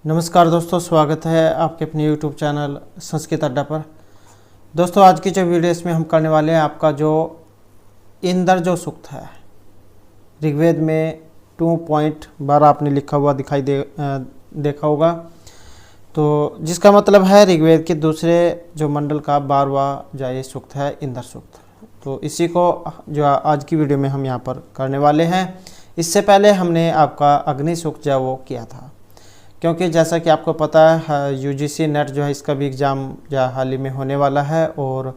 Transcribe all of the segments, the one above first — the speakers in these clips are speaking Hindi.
नमस्कार दोस्तों, स्वागत है आपके अपने YouTube चैनल संस्कृत अड्डा पर। दोस्तों, आज की जो वीडियो इसमें हम करने वाले हैं आपका जो इंद्र जो सूक्त है ऋग्वेद में 2.12 आपने लिखा हुआ देखा होगा। तो जिसका मतलब है ऋग्वेद के दूसरे जो मंडल का 12वां जो ये सूक्त है इंद्र सूक्त। तो इसी को जो आज की वीडियो में हम यहाँ पर करने वाले हैं। इससे पहले हमने आपका अग्नि सूक्त जो वो किया था, क्योंकि जैसा कि आपको पता है यूजीसी नेट जो है इसका भी एग्ज़ाम जो हाल ही में होने वाला है और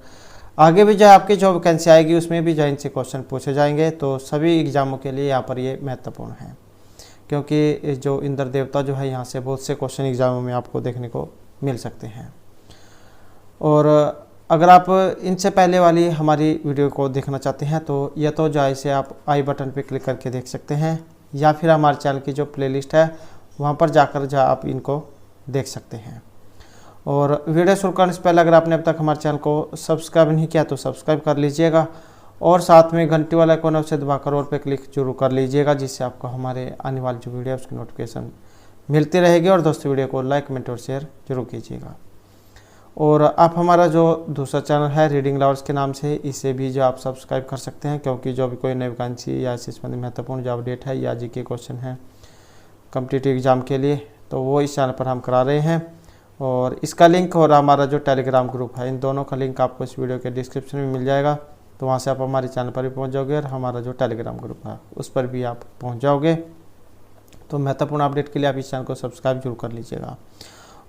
आगे भी जो आपकी जो वैकेंसी आएगी उसमें भी जो इनसे क्वेश्चन पूछे जाएंगे। तो सभी एग्ज़ामों के लिए यहाँ पर ये महत्वपूर्ण है, क्योंकि जो इंद्र देवता जो है यहाँ से बहुत से क्वेश्चन एग्ज़ामों में आपको देखने को मिल सकते हैं। और अगर आप इनसे पहले वाली हमारी वीडियो को देखना चाहते हैं तो या तो जो इसे आप आई बटन पर क्लिक करके देख सकते हैं, या फिर हमारे चैनल की जो प्लेलिस्ट है वहाँ पर जाकर जो आप इनको देख सकते हैं। और वीडियो शुरू करने से पहले अगर आपने अब तक हमारे चैनल को सब्सक्राइब नहीं किया तो सब्सक्राइब कर लीजिएगा और साथ में घंटी वाला आइकन उसे दबाकर और पे क्लिक जरूर कर लीजिएगा, जिससे आपको हमारे आने वाली जो वीडियो है उसकी नोटिफिकेशन मिलती रहेगी। और दोस्तों, वीडियो को लाइक कमेंट और शेयर जरूर कीजिएगा। और आप हमारा जो दूसरा चैनल है रीडिंग लवर्स के नाम से, इसे भी जो आप सब्सक्राइब कर सकते हैं, क्योंकि जो भी कोई नई वैकेंसी या इससे संबंधित महत्वपूर्ण जो अपडेट है या जी के क्वेश्चन है कॉम्पिटिटिव एग्ज़ाम के लिए, तो वो इस चैनल पर हम करा रहे हैं। और इसका लिंक और हमारा जो टेलीग्राम ग्रुप है, इन दोनों का लिंक आपको इस वीडियो के डिस्क्रिप्शन में मिल जाएगा। तो वहाँ से आप हमारे चैनल पर भी पहुँच जाओगे और हमारा जो टेलीग्राम ग्रुप है उस पर भी आप पहुँच जाओगे। तो महत्वपूर्ण अपडेट के लिए आप इस चैनल को सब्सक्राइब जरूर कर लीजिएगा।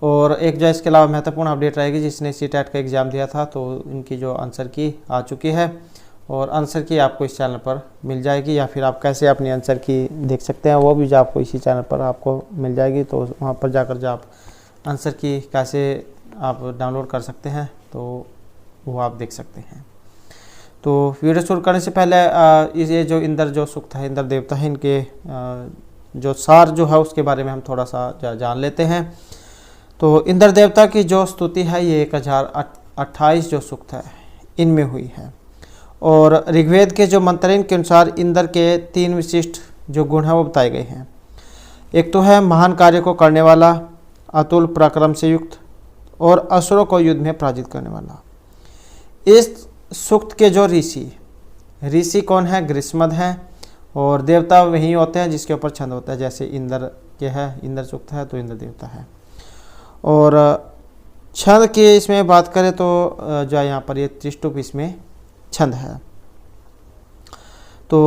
और एक जो इसके अलावा महत्वपूर्ण अपडेट रहेगी, जिसने CTET का एग्ज़ाम दिया था तो इनकी जो आंसर की आ चुकी है और आंसर की आपको इस चैनल पर मिल जाएगी, या फिर आप कैसे अपनी आंसर की देख सकते हैं वो भी जो आपको इसी चैनल पर आपको मिल जाएगी। तो वहाँ पर जाकर जो आप आंसर की कैसे आप डाउनलोड कर सकते हैं तो वो आप देख सकते हैं। तो वीडियो शुरू करने से पहले ये जो इंद्र जो सूक्त है, इंद्र देवता है, इनके जो सार जो है उसके बारे में हम थोड़ा सा जान लेते हैं। तो इंद्र देवता की जो स्तुति है ये 1028 जो सूक्त है इनमें हुई है। और ऋग्वेद के जो मंत्रेन के अनुसार इंद्र के 3 विशिष्ट जो गुण हैं वो बताए गए हैं। एक तो है महान कार्य को करने वाला, अतुल पराक्रम से युक्त और असुरों को युद्ध में पराजित करने वाला। इस सूक्त के जो ऋषि कौन है? ग्रीष्मद हैं। और देवता वही होते हैं जिसके ऊपर छंद होता है, जैसे इंद्र के है, इंद्र सूक्त है तो इंद्र देवता है। और छंद की इसमें बात करें तो जो यहाँ पर ये त्रिष्टुप इसमें छंद है। तो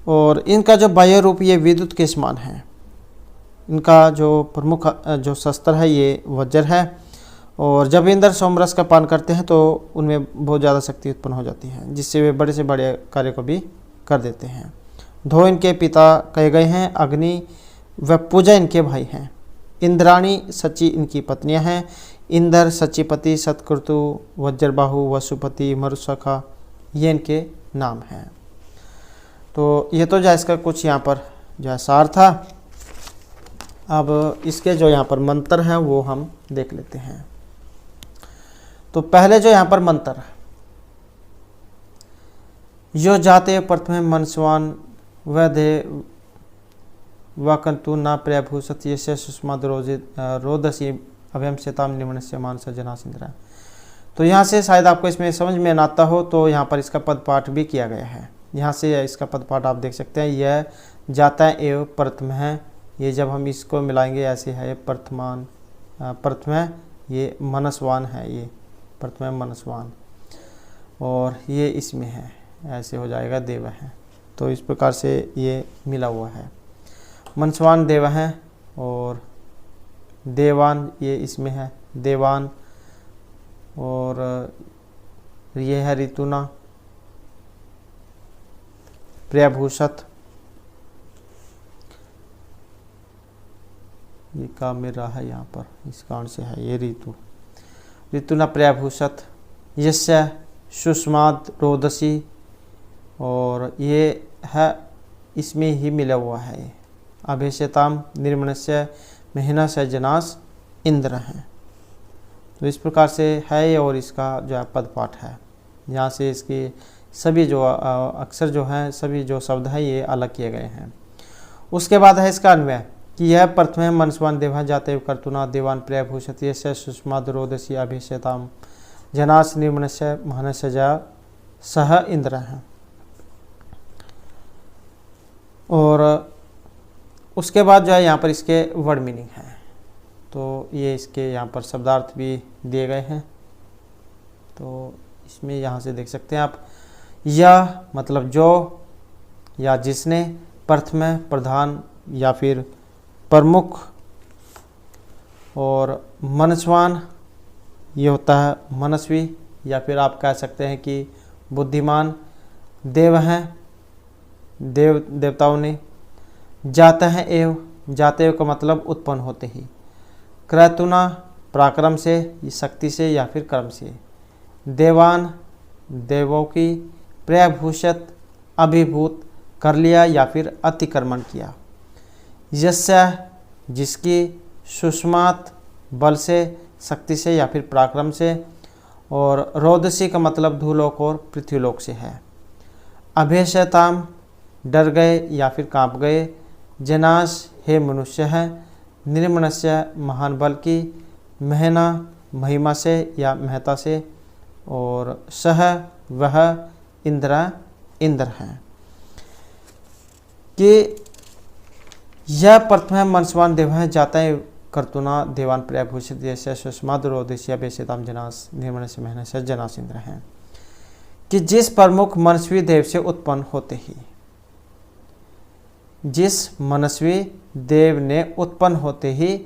और इनका जो बाह्य रूप ये विद्युत के समान है। इनका जो प्रमुख जो शस्त्र है ये वज्र है। और जब इंद्र सोमरस का पान करते हैं तो उनमें बहुत ज़्यादा शक्ति उत्पन्न हो जाती है, जिससे वे बड़े से बड़े कार्य को भी कर देते हैं। धो इनके पिता कहे गए हैं, अग्नि व पूजा इनके भाई हैं। इंद्राणी सची इनकी पत्नियां हैं। इंद्र, सचिपति, सतक्रतु, वज्रबाहु, वसुपति, मरुसखा ये इनके नाम हैं। तो ये तो जो इसका कुछ यहाँ पर जो सार था। अब इसके जो यहाँ पर मंत्र हैं वो हम देख लेते हैं। तो पहले जो यहाँ पर मंत्र, यो जाते प्रथम मनस्वान व दे वकंतु न प्रभूषत ये सुषमाद रोदसी अभ्यम सेताम निमनस्य मानस जनासिंद्र। तो यहाँ से शायद आपको इसमें समझ में ना आता हो तो यहाँ पर इसका पद पाठ भी किया गया है। यहाँ से इसका पद पाठ आप देख सकते हैं। यह जाता एवं प्रथम है, ये जब हम इसको मिलाएंगे ऐसे है। प्रथम है, ये मनस्वान है, ये प्रथम है मनस्वान, और ये इसमें है ऐसे हो जाएगा देव है। तो इस प्रकार से ये मिला हुआ है। मनस्वान देव है और देवान ये इसमें है देवान, और ये है ऋतुना, प्रियभूषत, ये काम में रहा है यहाँ पर इस कारण से है ये ऋतुना प्रियभूषत, यस्य सुषमाद रोदसी, और ये है इसमें ही मिला हुआ है। ये अभिषेताम निर्मणस्य महीना से जनास इंद्र हैं। तो इस प्रकार से है ये, और इसका जो है पद पाठ है। यहाँ से इसकी सभी जो अक्षर जो हैं, सभी जो शब्द हैं ये अलग किए गए हैं। उसके बाद है इसका अन्वय। कि यह प्रथम मनस्वान देवा जाते कर्तुना देवान प्रिय भूषति यस्य सुष्मादरोदसी अभिषेताम जनास निर्मनस्य महनस्य जा सह इंद्र है। और उसके बाद जो है यहाँ पर इसके वर्ड मीनिंग है, तो ये इसके यहाँ पर शब्दार्थ भी दिए गए हैं। तो इसमें यहाँ से देख सकते हैं आप, यह मतलब जो या जिसने, प्रथम प्रधान या फिर प्रमुख, और मनस्वान ये होता है मनस्वी, या फिर आप कह सकते हैं कि बुद्धिमान। देव हैं देवताओं ने, जाता है एव, जाते एव का मतलब उत्पन्न होते ही, क्रतुना पराक्रम से, शक्ति से या फिर कर्म से, देवान देवों की, प्रभूषत अभिभूत कर लिया या फिर अतिक्रमण किया, यस्य जिसकी, सुष्मात बल से, शक्ति से या फिर पराक्रम से, और रोदसी का मतलब धूलोक और पृथ्वीलोक से है, अभेशताम डर गए या फिर कांप गए, जनास हे मनुष्य है, निर्मनस्य महान बल की, महना महिमा से या महता से, और सह वह इंद्र है। कि यह प्रथम मनस्वान देव है जाता है कर्तुना देवान प्रभूषित जैसे सुष्मादरोदस्य बेशताम जनास निर्मनस्य महनस्य जनास इंद्र हैं। कि जिस प्रमुख मनस्वी देव से उत्पन्न होते ही, जिस मनस्वी देव ने उत्पन्न होते ही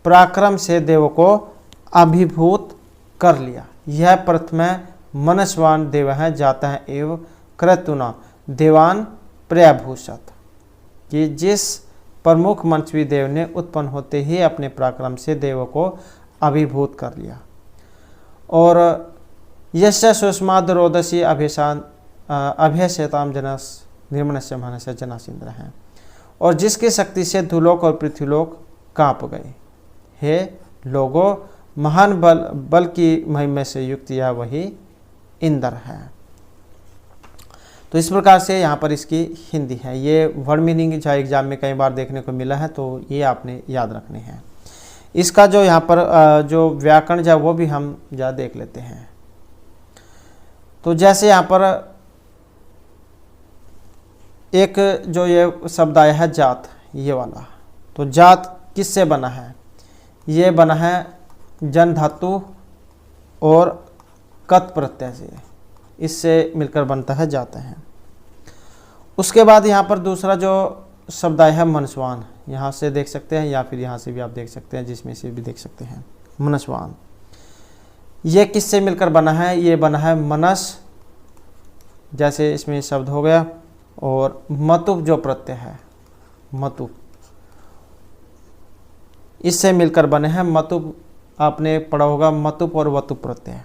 पराक्रम से देव को अभिभूत कर लिया, यह प्रथम मनस्वान देव है जाता है एवं क्रतुना देवान प्रभूषत। कि जिस प्रमुख मनस्वी देव ने उत्पन्न होते ही अपने पराक्रम से देव को अभिभूत कर लिया, और यस्य सुष्मादरोदसी अभ्यसेताम जनस निर्मनस्य महनस्य जनास इंद्र हैं। और जिसकी शक्ति से धूलोक और पृथ्वीलोक कांप गए। हे लोगों, महान बल की महिमा से युक्त यह वही इंद्र है। तो इस प्रकार से यहाँ पर इसकी हिंदी है। ये वर्ड मीनिंग जो एग्जाम में कई बार देखने को मिला है, तो ये आपने याद रखने हैं। इसका जो यहाँ पर जो व्याकरण जो वो भी हम जा देख लेते हैं। तो जैसे यहाँ पर एक जो ये शब्द आया है जात, ये वाला, तो जात किससे बना है? ये बना है जन धातु और कत प्रत्यय से, इससे मिलकर बनता है जाता है। उसके बाद यहाँ पर दूसरा जो शब्द आया है मनस्वान, यहाँ से देख सकते हैं या फिर यहाँ से भी आप देख सकते हैं, जिसमें से भी देख सकते हैं मनस्वान। ये किससे मिलकर बना है? ये बना है मनस, जैसे इसमें शब्द हो गया, और मतुप जो प्रत्यय है मतुप, इससे मिलकर बने हैं मतुप। आपने पढ़ा होगा मतुप और वतुप प्रत्यय।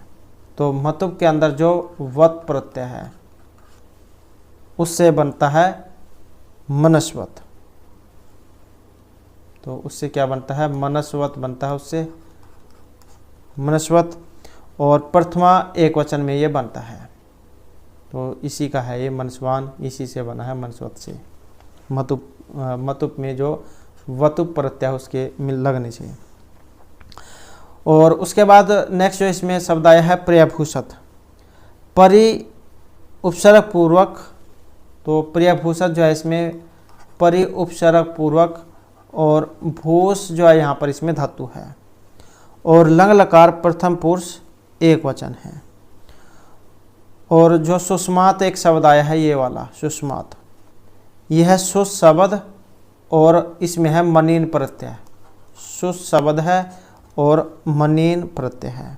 तो मतुप के अंदर जो वत प्रत्यय है उससे बनता है मनस्वत। तो उससे क्या बनता है? मनस्वत बनता है उससे, मनस्वत। और प्रथमा एक वचन में ये बनता है, तो इसी का है ये मनस्वान, इसी से बना है मनस्वत से। मतुप में जो वतुप प्रत्यय उसके मिल लगने चाहिए। और उसके बाद नेक्स्ट जो इसमें शब्द आया है प्रियभूषत, परि उपसर्ग पूर्वक। तो प्रियभूषत जो है इसमें परि उपसर्ग पूर्वक, और भूष जो है यहाँ पर इसमें धातु है, और लंग लकार प्रथम पुरुष एक वचन है। और जो सुष्मात एक शब्द आया है, ये वाला सुष्मात, यह सुष शब्द और इसमें है मनीन प्रत्यय। सुष शब्द है और मनीन प्रत्यय है।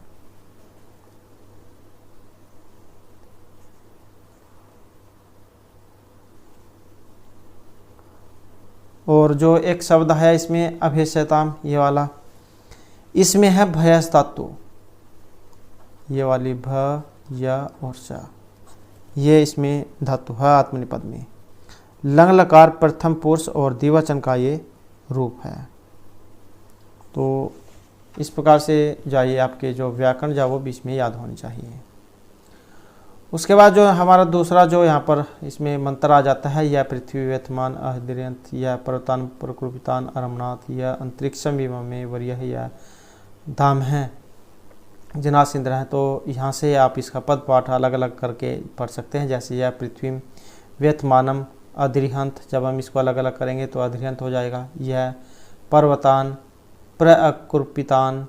और जो एक शब्द है इसमें अभेशताम, ये वाला, इसमें है भयस धातु, ये वाली भ या और सा, ये इसमें धातु है आत्मनिपद में। लंग लकार प्रथम पुरुष और द्विवचन का ये रूप है। तो इस प्रकार से जाइए, आपके जो व्याकरण जा वो बीच में याद होनी चाहिए। उसके बाद जो हमारा दूसरा जो यहाँ पर इसमें मंत्र आ जाता है, यह पृथ्वी व्यथमान अहदिर्यंत, यह पर्वतान प्रकुपितान अरमनाथ, यह अंतरिक्षम विममे वरीयः, यह धाम है जनास इंद्र है। तो यहाँ से आप इसका पद पाठ अलग अलग करके पढ़ सकते हैं। जैसे यह पृथ्वी व्यथमानम अद्रिहंत, जब हम इसको अलग अलग करेंगे तो अद्रिहंत हो जाएगा। यह पर्वतान प्रकुपितान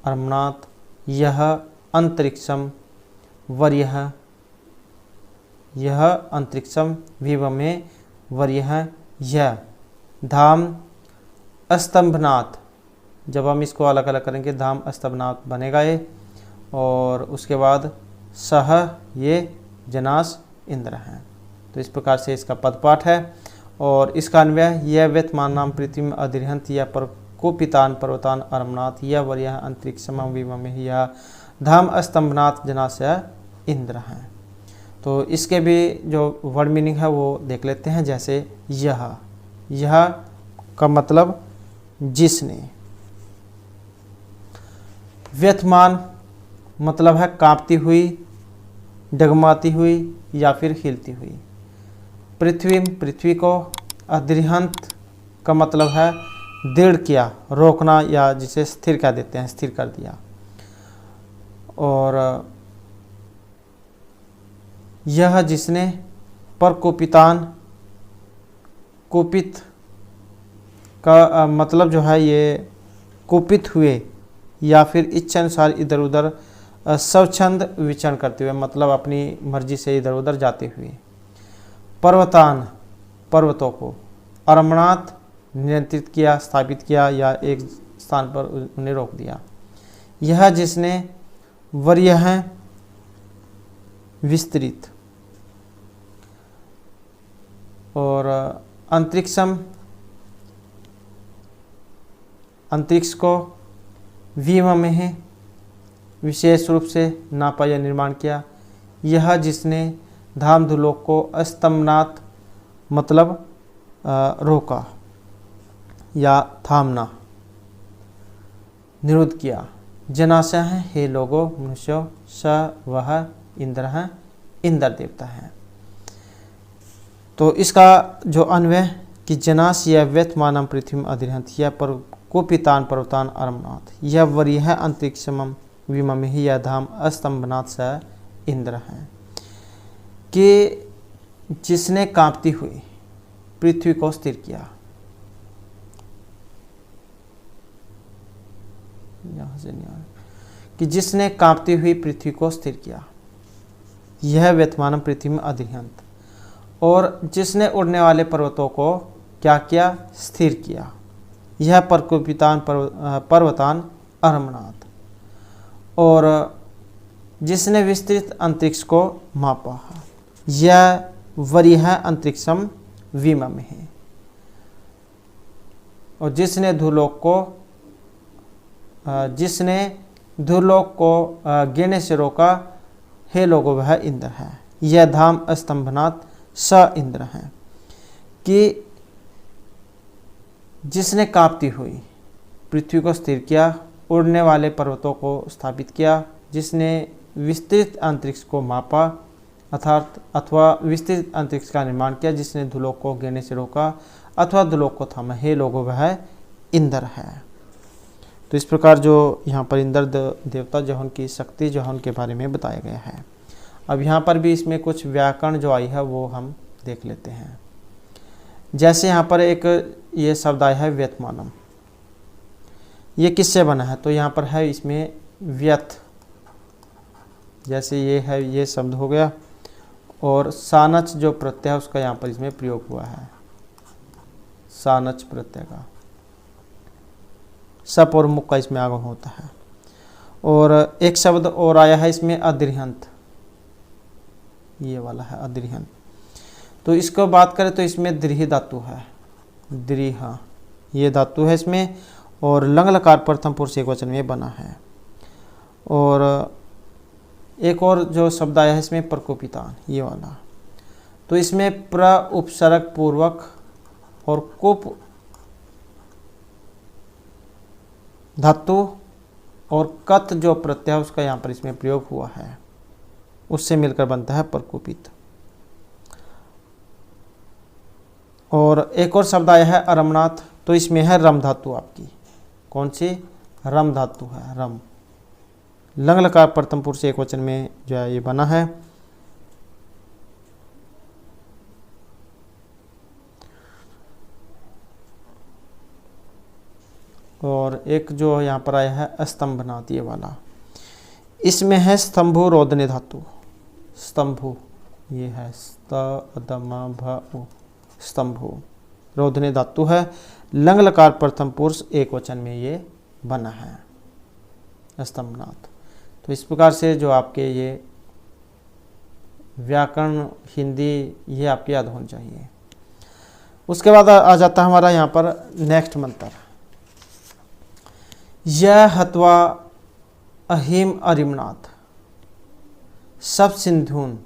अरमनाथ, यह अंतरिक्षम वरीयः, यह अंतरिक्षम विवमे वरीयः, यह धाम स्तंभनाथ, जब हम इसको अलग अलग करेंगे धाम स्तंभनाथ बनेगा ये। और उसके बाद सह, ये जनास इंद्र हैं। तो इस प्रकार से इसका पदपाठ है। और इसका अन्वय, यह व्यथमान नाम पृथ्वी अद्रिहंत, यह प्रकुपितान पर्वतान अरमनाथ, यह वरीयः अंतरिक्षम विवमे, यह धाम स्तंभनाथ जनास इंद्र हैं। तो इसके भी जो वर्ड मीनिंग है वो देख लेते हैं। जैसे यह का मतलब जिसने, व्यथमान मतलब है कांपती हुई, डगमाती हुई या फिर हिलती हुई। पृथ्वी को, अद्रिहंत का मतलब है दृढ़ किया, रोकना, या जिसे स्थिर कह देते हैं, स्थिर कर दिया। और यह जिसने, प्रकुपितान, कुपित का मतलब जो है ये कुपित हुए या फिर इच्छानुसार इधर उधर स्वच्छंद विचरण करते हुए, मतलब अपनी मर्जी से इधर उधर जाते हुए। पर्वतान, पर्वतों को। अरमनाथ, नियंत्रित किया, स्थापित किया या एक स्थान पर उन्हें रोक दिया। यह जिसने, वरीयः विस्तृत। और अंतरिक्षम, अंतरिक्ष को, विममे विशेष रूप से नापा या निर्माण किया। यह जिसने, धाम धुलोक को, स्तंभनाथ मतलब रोका या थामना, निरुद्ध किया। जनास हैं, हे लोगों, मनुष्यों, स वह इंद्र हैं, इंद्र देवता हैं। तो इसका जो अन्वय कि जनास यह व्यथमानम पृथ्वी अद्रिहंत, यह प्रकुपितान पर्वतान अरमनाथ, यह वरीयः अंतरिक्षम विममे, यह धाम स्तंभनाथ स इंद्र हैं। कि जिसने कांपती हुई पृथ्वी को स्थिर किया, यहाँ से नहीं आ, कि जिसने कांपती हुई पृथ्वी को स्थिर किया, यह व्यथमानम पृथ्वी अद्रिहंत। और जिसने उड़ने वाले पर्वतों को क्या किया, स्थिर किया, यह प्रकुपितान पर्वतान अरमनाथ। और जिसने विस्तृत अंतरिक्ष को मापा, यह वरीयः अंतरिक्षम विममे है। और जिसने धूलोक को गिरने से रोका, हे लोगों, वह इंद्र है। यह धाम स्तंभनाथ स इंद्र हैं। कि जिसने कांपती हुई पृथ्वी को स्थिर किया, उड़ने वाले पर्वतों को स्थापित किया, जिसने विस्तृत अंतरिक्ष को मापा अथवा विस्तृत अंतरिक्ष का निर्माण किया, जिसने धूलोक को गिरने से रोका अथवा धूलोक को थामा, हे लोगों, वह इंद्र है। तो इस प्रकार जो यहाँ पर इंद्र देवता जो उनकी शक्ति जो है उनके बारे में बताया गया है। अब यहाँ पर भी इसमें कुछ व्याकरण जो आई है वो हम देख लेते हैं। जैसे यहाँ पर एक ये शब्द आया है व्यथमानम, ये किससे बना है? तो यहाँ पर है इसमें व्यथ, जैसे ये है, ये शब्द हो गया, और सानच जो प्रत्यय है उसका यहाँ पर इसमें प्रयोग हुआ है, सानच प्रत्यय का, सप और मुख का इसमें आगम होता है। और एक शब्द और आया है इसमें अद्रिहंत, ये वाला है अद्रिहंत। तो इसको बात करें तो इसमें दृढ़ धातु है, दृढ़ ये धातु है इसमें, और लंग लकार प्रथम पुरुष एकवचन में बना है। और एक और जो शब्द आया है इसमें प्रकोपितान, ये वाला, तो इसमें प्र उपसर्ग पूर्वक और कुप धातु और कत जो प्रत्यय उसका यहाँ पर इसमें प्रयोग हुआ है। उससे मिलकर बनता है प्रकोपित। और एक और शब्द आया है अरमनाथ, तो इसमें है रम धातु आपकी। कौन सी? रम धातु है, रम। लंग लकार प्रथम पुरुष एक वचन में जो है ये बना है। और एक जो यहाँ पर आया है स्तंभनाथ, ये वाला, इसमें है स्तंभु रोदने धातु। स्तंभु ये है स्तंभु रोदने धातु है। लंग लकार प्रथम पुरुष एक वचन में ये बना है स्तंभनाथ। तो इस प्रकार से जो आपके ये व्याकरण हिंदी ये आपकी याद होनी चाहिए। उसके बाद आ जाता है हमारा यहाँ पर नेक्स्ट मंत्र। यह हत्वा अहिम अरिमनाथ सब सिंधुन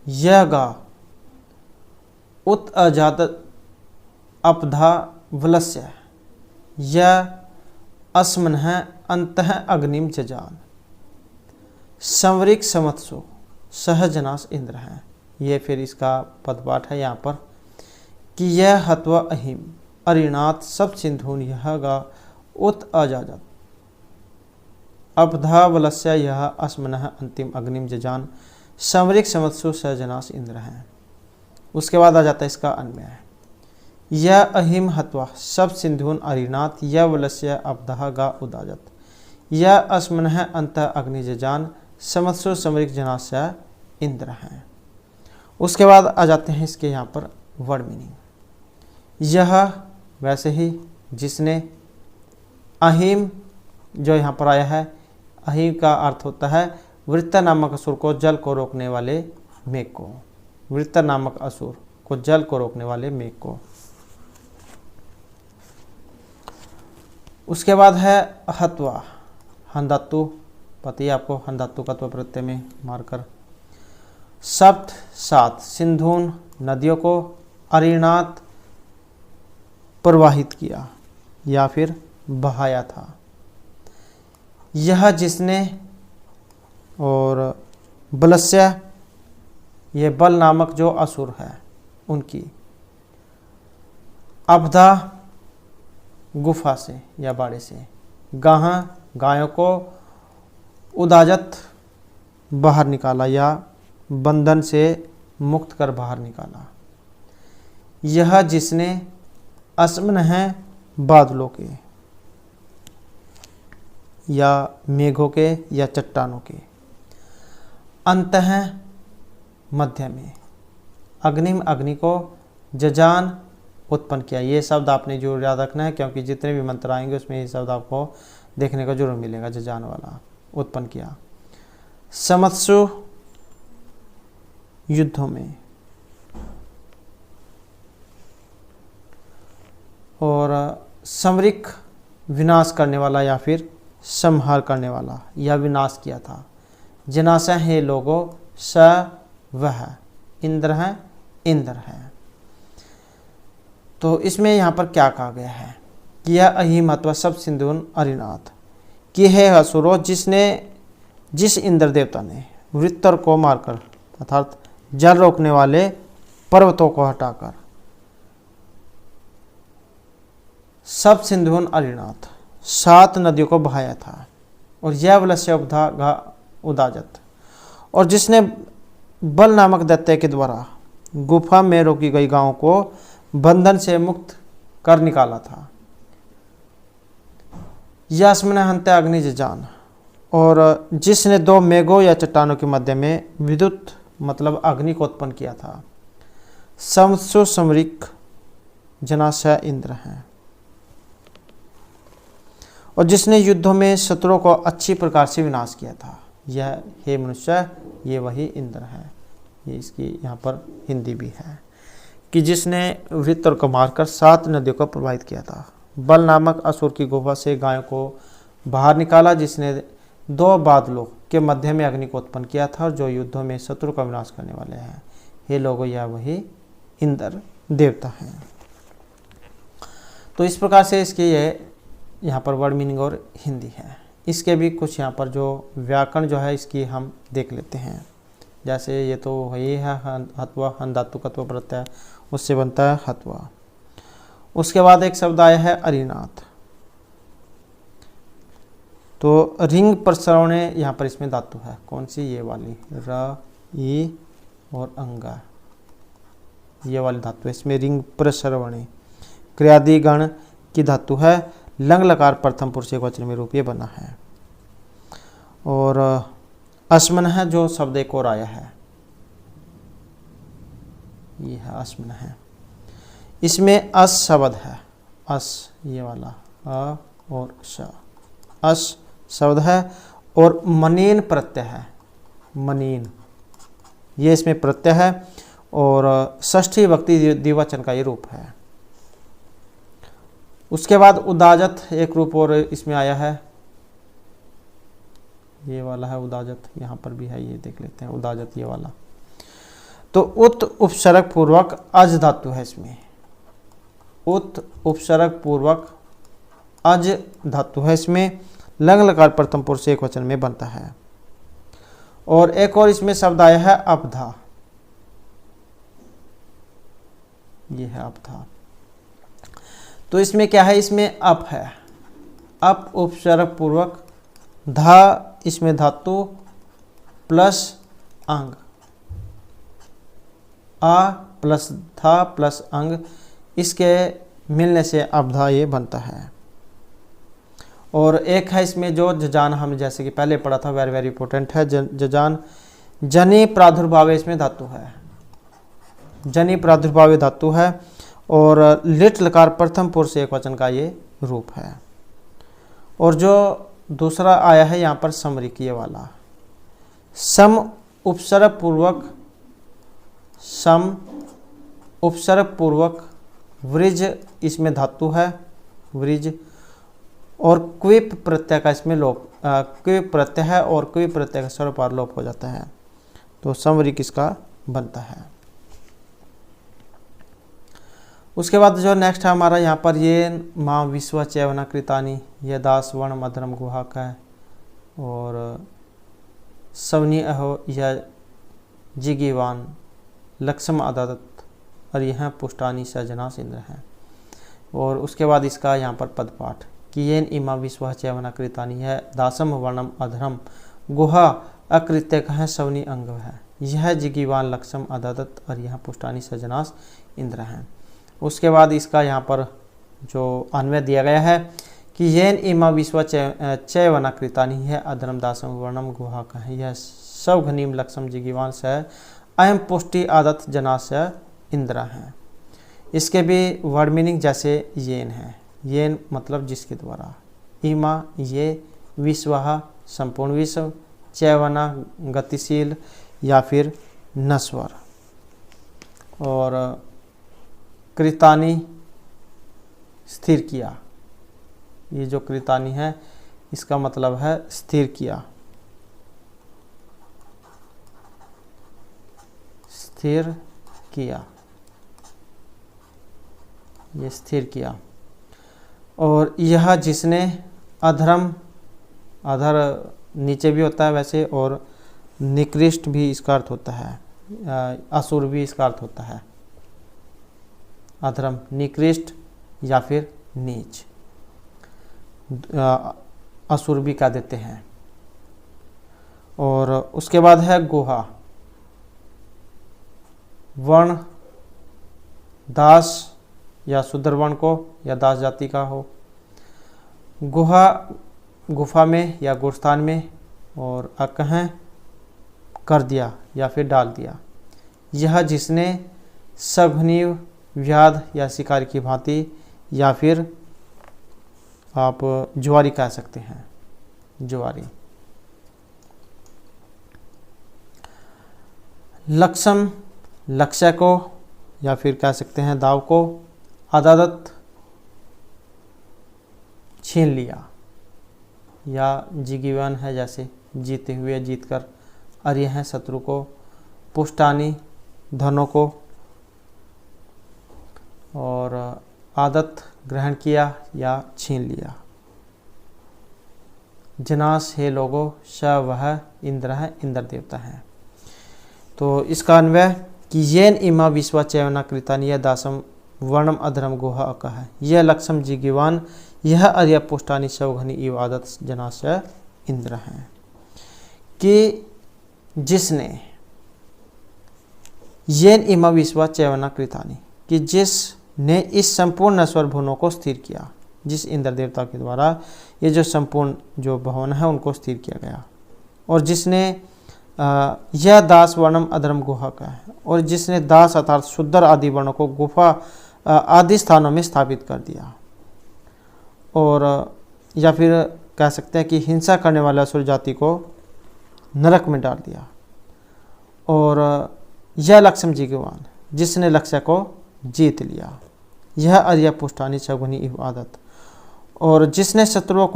यह गा उत अजात अपधा वलस्य यह अस्मन है अंतः अग्निम जजान संवरिक समत्सु सहजनास इंद्र है। ये फिर इसका पदपाठ है यहाँ पर कि यह हत्वा अहिम अरिनाथ सब सिंधुन यह गा उत अजाजत अपधा वलस्य यह अस्मन अंतिम अग्निम जजान संवरिक समत्सु सहजनास इंद्र है। उसके बाद आ जाता है इसका अन्वय है। यह अहिम हत्वा सब सिंधुन अरिनाथ यह वलस्य अपधा गा उदाजत यह अस्मन अंत अग्नि जजान समत्सु समरिक जनास्य इंद्र हैं। उसके बाद आ जाते हैं इसके यहाँ पर वर्ड मीनिंग। यह वैसे ही जिसने, अहिम जो यहाँ पर आया है, अहिम का अर्थ होता है वृत्ता नामक असुर को जल को रोकने वाले मेघ को। वृत्ता नामक असुर को जल को रोकने वाले मेघ को। उसके बाद है हत्वा हंधातु, पता ही आपको हंधातु का तो प्रत्यय में मारकर। सप्त सात सिंधुन नदियों को अरिनाथ प्रवाहित किया या फिर बहाया था। यह जिसने, और बलस्य ये बल नामक जो असुर है उनकी। अपधा गुफा से या बाड़े से। गाह गायों को उदाजत बाहर निकाला या बंधन से मुक्त कर बाहर निकाला। यह जिसने अस्मन है बादलों के या मेघों के या चट्टानों के। अंत है मध्य में। अग्निम अग्नि को जजान उत्पन्न किया। ये शब्द आपने जरूर याद रखना है क्योंकि जितने भी मंत्र आएंगे उसमें ये शब्द आपको देखने को जरूर मिलेगा। जजान वाला उत्पन्न किया। समत्सु युद्धों में, और समरिक विनाश करने वाला या फिर संहार करने वाला या विनाश किया था। जनासा है लोगों स वह इंद्र है, इंद्र है। तो इसमें यहाँ पर क्या कहा गया है कि यह अहिमत्व सब सिंधुन अरिनाथ कि है असुरो जिसने, जिस इंद्र देवता ने वृत्तर को मारकर अर्थात जल रोकने वाले पर्वतों को हटाकर सब सिंधुन अरिनाथ 7 नदियों को बहाया था। और यह वलस्य उपधा उदाजत, और जिसने बल नामक दैत्य के द्वारा गुफा में रोकी गई गांवों को बंधन से मुक्त कर निकाला था। यास्मन हंत्य अग्नि जजान, और जिसने 2 मेघों या चट्टानों के मध्य में विद्युत मतलब अग्नि को उत्पन्न किया था। समत्सु समरिक जनाशय इंद्र हैं, और जिसने युद्धों में शत्रुओं को अच्छी प्रकार से विनाश किया था। यह हे मनुष्य ये वही इंद्र है। ये इसकी यहाँ पर हिंदी भी है कि जिसने वृत्तर को मारकर 7 नदियों को प्रवाहित किया था। बल नामक असुर की गुफा से गायों को बाहर निकाला, जिसने 2 बादलों के मध्य में अग्नि को उत्पन्न किया था, और जो युद्धों में शत्रु का विनाश करने वाले हैं। हे लोगों यह वही इंद्र देवता हैं। तो इस प्रकार से इसके ये यहाँ पर वर्ड मीनिंग और हिंदी है। इसके भी कुछ यहाँ पर जो व्याकरण जो है इसकी हम देख लेते हैं। जैसे ये तो वही है हत्वा, हन धातु कत्व प्रत्यय, उससे बनता है हत्वा। उसके बाद एक शब्द आया है अरिनाथ। तो रिंग प्रसरवणे, यहाँ पर इसमें धातु है कौन सी, ये वाली र ई और अंगा, ये वाली धातु है इसमें रिंग प्रसरवणे। क्रियादि गण की धातु है, लंग लकार प्रथम पुरुष एकवचन में रूप ये बना है। और अस्मन है जो शब्द एक और आया है, ये है अस्मन है। इसमें अस शब्द है, अस ये वाला अ और श, अस शब्द है और मनीन प्रत्यय है, मनीन ये इसमें प्रत्यय है और षष्ठी विभक्ति द्विवचन का ये रूप है। उसके बाद उदाजत एक रूप और इसमें आया है, ये वाला है उदाजत, यहाँ पर भी है, ये देख लेते हैं उदाजत ये वाला। तो उत उपसर्ग पूर्वक अज धातु है इसमें, उत उपसर्ग पूर्वक अज धातु है इसमें, लंग लकार प्रथम पुरुष एकवचन में बनता है। और एक और इसमें शब्द आया है अपधा, ये है अपधा। तो इसमें क्या है, इसमें अप है, अप उपसर्ग पूर्वक धा, इसमें धातु प्लस अंग, आ प्लस धा प्लस अंग, इसके मिलने से अपधा ये बनता है। और एक है इसमें जो जजान, हम जैसे कि पहले पढ़ा था, वेरी वेरी इंपॉर्टेंट है जजान, जनी प्रादुर्भाव इसमें धातु है, जनी प्रादुर्भाव धातु है और लिट लकार प्रथम पुरुष एकवचन का ये रूप है। और जो दूसरा आया है यहाँ पर समरिक ये वाला, सम उपसर्ग पूर्वक, सम उपसर्ग पूर्वक वृज इसमें धातु है वृज, और क्विप प्रत्यय का इसमें लोप, क्विप प्रत्यय है और क्विप प्रत्यय का स्वरपार लोप हो जाता है, तो समरिक इसका बनता है। उसके बाद जो नेक्स्ट है हमारा यहाँ पर ये माँ विश्व चैवना कृतानी, ये दास वर्ण मध्यम गुहा का है। और सवनी अहो यह जिगीवान लक्ष्म आदत, और यह पुष्टानी सजनास इंद्र है। और उसके बाद इसका यहाँ पर पदपाठ कि येन इमा विश्व चैवना कृतानी है, दासम वर्णम अधरम गुहा अकृत्य है, सवनी अंग है, यह जिगीवान लक्ष्म आदत, और यह पुष्टानी सजनास इंद्र हैं। उसके बाद इसका यहाँ पर जो अन्वय दिया गया है कि येन इमा विश्व चैवना कृतानी है, अधरम दासम वर्णम गुहा का है, यह सब घनीम लक्ष्म जिगीवान से अहम पुष्टि आदत जनास इंद्र हैं। इसके भी वर्ड मीनिंग जैसे येन है, येन मतलब जिसके द्वारा, इमा ये, विश्व संपूर्ण विश्व, चैवना गतिशील या फिर नश्वर, और कृतानी स्थिर किया, ये जो कृतानी है इसका मतलब है स्थिर किया, स्थिर किया, ये स्थिर किया। और यह जिसने अधर्म, अधर नीचे भी होता है वैसे, और निकृष्ट भी इसका अर्थ होता है, असुर भी इसका अर्थ होता है, अधर्म निकृष्ट या फिर नीच, असुर भी कह देते हैं। और उसके बाद है गुहा, वर्ण दास या शूद्र वर्ण को या दास जाति का हो, गुहा गुफा में या गुरस्थान में, और अकह कर दिया या फिर डाल दिया। यह जिसने सघनीव व्याध या शिकारी की भांति, या फिर आप जुआरी कह सकते हैं, जुआरी। लक्ष्म लक्ष्य को या फिर कह सकते हैं दाव को, अदादत छीन लिया, या जिगीवन है जैसे जीते हुए जीतकर, और यह है शत्रु को, पुष्टानी धनों को, और आदत ग्रहण किया या छीन लिया। जनास हे लोगो, स वह इंद्र है, इंद्र देवता है। तो इसका अन्वय कि येन इमा विश्वा चैवना कृतानीय दासम वर्णम अधरम गुहा अकह यह लक्षम जिगिवान यह अर्य पुष्टानी सौघनी इवादत जनाशय इंद्र हैं, कि जिसने येन इमा विश्वा चैवना कृतानी, कि जिसने इस संपूर्ण नश्वर भुवनों को स्थिर किया, जिस इंद्र देवता के द्वारा ये जो संपूर्ण जो भवन है उनको स्थिर किया गया, और जिसने यह दास वर्णम अधर्म गुहा का है, और जिसने दास अर्थात शुद्र आदि वर्णों को गुफा आदि स्थानों में स्थापित कर दिया, और या फिर कह सकते हैं कि हिंसा करने वाले असुर जाति को नरक में डाल दिया, और यह लक्ष्म जिगवान जिसने लक्ष्य को जीत लिया, यह अर्य पुष्टानी सगुनी इबादत, और जिसने शत्रुओं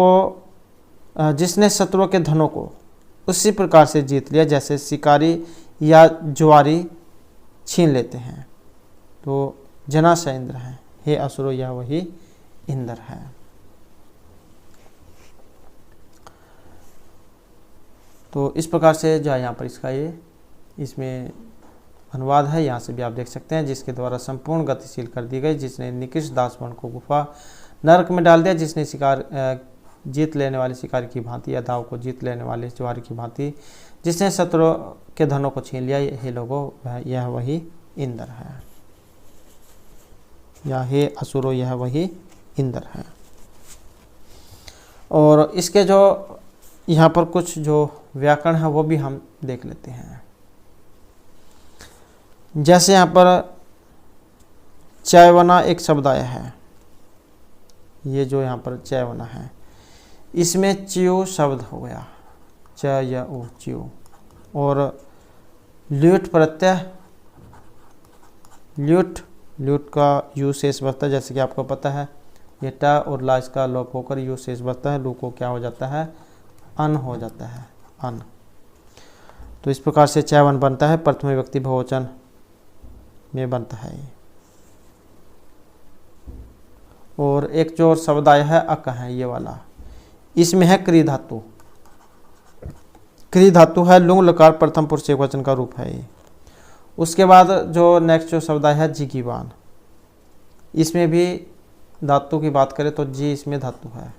के धनों को उसी प्रकार से जीत लिया जैसे शिकारी या जुआरी छीन लेते हैं। तो जनाशय इंद्र हैं, हे असुरो यह वही इंद्र है। तो इस प्रकार से जो है यहाँ पर इसका ये इसमें अनुवाद है, यहाँ से भी आप देख सकते हैं, जिसके द्वारा संपूर्ण गतिशील कर दी गई, जिसने निकृष्ट दासवर्ण को गुफा नरक में डाल दिया, जिसने शिकार जीत लेने वाले शिकारी की भांति या दाव को जीत लेने वाले जुआरी की भांति, जिसने शत्रु के धनों को छीन लिया, हे लोगों यह वही इंद्र है, या हे असुरो यह वही इंद्र है। और इसके जो यहाँ पर कुछ जो व्याकरण है वो भी हम देख लेते हैं। जैसे यहाँ पर चैवना एक शब्द आया है, ये जो यहाँ पर चैवना है इसमें च्यू शब्द हो गया, च या उ च्यू, और ल्यूट प्रत्यय, ल्यूट का यू शेष बचता है, जैसे कि आपको पता है ये ट और ला इसका लोप होकर यू शेष बचता है, लू को क्या हो जाता है, अन हो जाता है, अन। तो इस प्रकार से चैवन बनता है, प्रथम विभक्ति बहुवचन में बनता है। और एक जो शब्द आया है अक है, ये वाला, इसमें है क्री धातु, क्री धातु है, लुंग लकार प्रथम पुरुष एकवचन का रूप है ये। उसके बाद जो नेक्स्ट जो शब्द आया है जिगीवान, इसमें भी धातु की बात करें तो जी इसमें धातु है,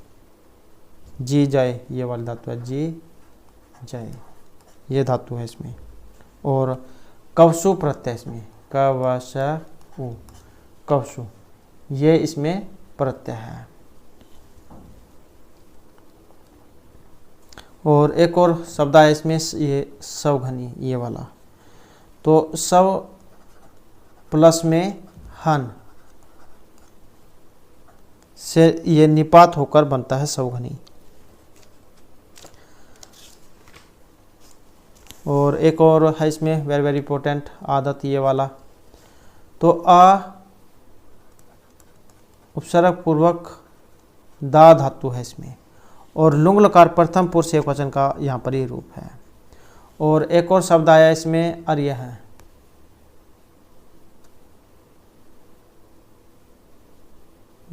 जी जय ये वाली धातु है, जी जय ये धातु है इसमें। और कवसु प्रत्यय इसमें, कवसु कवसु ये इसमें प्रत्यय है। और एक और शब्द आया इसमें ये सवघनी ये वाला, तो सव प्लस में हन से ये निपात होकर बनता है सवघनी। और एक और है इसमें वेरी वेरी इंपॉर्टेंट आदत ये वाला, तो अ उपसर्ग पूर्वक दा धातु है इसमें, और लुंग लकार प्रथम पुरुष एकवचन का यहाँ पर ही रूप है। और एक और शब्द आया इसमें अर्य है,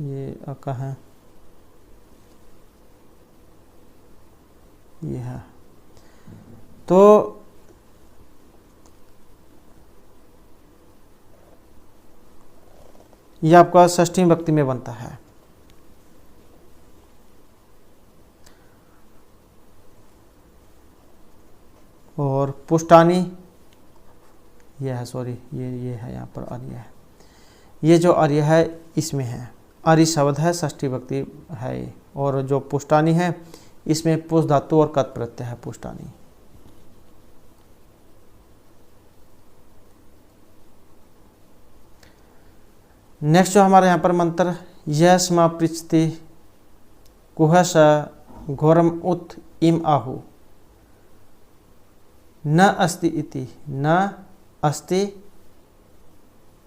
ये अका है, ये है। तो यह आपका षष्ठी विभक्ति में बनता है। और पुष्टानी यह है, सॉरी ये है यहाँ पर अर्य है, ये जो अर्य है इसमें है, अर्य शब्द है, षष्ठी विभक्ति है। और जो पुष्टानी है इसमें पुष धातु और कत प्रत्यय है, पुष्टानी। नेक्स्ट जो हमारे यहाँ पर मंत्र, यह समापृच्छति कुहस घोरम उत इम आहु न अस्ति इति, न अस्ति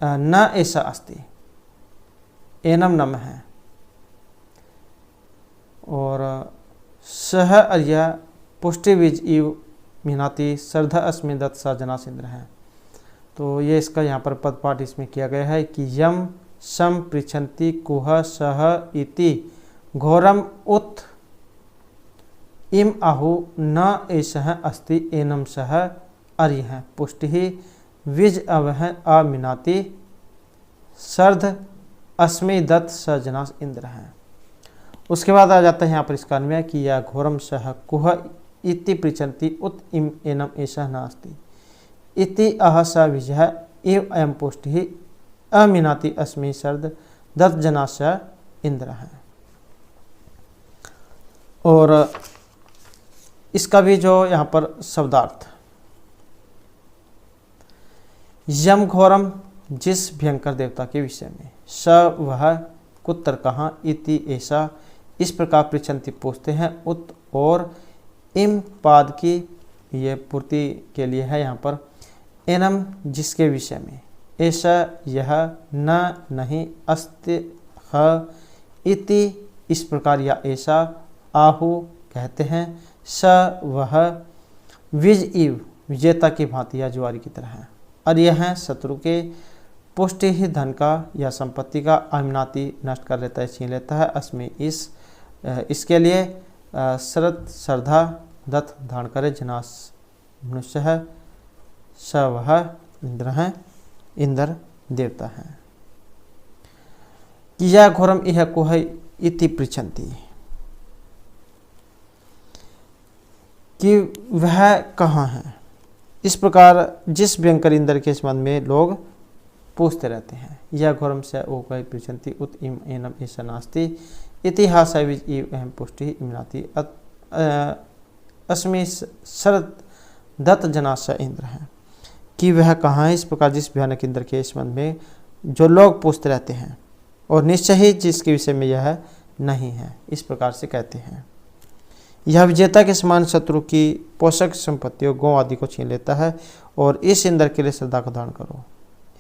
न ऐसा अस्ति, एनम नम है। और सह अर्य पुष्टि बीज इव मिनाति श्रद्धा अस्मिन दत्त सा जना सिंद्र है। तो ये इसका यहाँ पर पद पाठ इसमें किया गया है कि यम सम पृछन्ति कुह सह इति घोरम उत इम आहु न एषः अस्ति एनम सह अर्य हैं। पुष्टि ही विज अवह अमिनाति सर्ध अस्मि दत्त सजनास इंद्र हैं। उसके बाद आ जाता है यहाँ पर इसका अन्वय कि या घोरम सह कुह इति पृछन्ति उत इम एनम एषः नास्ति इति अह स विजय एव अयम पुष्टि अमिनाति अस्मि सर्द दत्त जनास इंद्र हैं। और इसका भी जो यहाँ पर शब्दार्थ, यम घोरम जिस भयंकर देवता के विषय में, स वह कुत्र कहाँ, इति ऐसा इस प्रकार पृछन्ति पूछते हैं, उत और इम पाद की ये पूर्ति के लिए है यहाँ पर, एनम जिसके विषय में, ऐसा यह न नहीं अस्ति ह इति इस प्रकार या ऐसा आहु कहते हैं, स वह विज इव विजेता की भांति या जुआरी की तरह है। और यह है शत्रु के पुष्टि ही धन का या संपत्ति का अमिनाति नष्ट कर लेता है, छीन लेता है। अस्मि इसके लिए शरद श्रद्धा दत्त धारण करे जनास मनुष्य है, स वह इंद्र है, इंद्र देवता है। कि यह घोरम इह कुह इति पृछन्ति कि वह कहाँ है, इस प्रकार जिस भयंकर इंद्र के संबंध में लोग पूछते रहते हैं। यह घोरम से ओकय पृछन्ति उत इम एनम ऐसा नास्ति इतिहास एवं पुष्टि इमनाति अस्मि शरद दत्त जनास इंद्र है। कि वह कहाँ है, इस प्रकार जिस भयानक इंद्र के संबंध में जो लोग पूछते रहते हैं और निश्चय ही जिसके विषय में यह नहीं है, इस प्रकार से कहते हैं। यह विजेता के समान शत्रु की पोषक संपत्तियों गौ आदि को छीन लेता है और इस इंद्र के लिए श्रद्धा का धारण करो,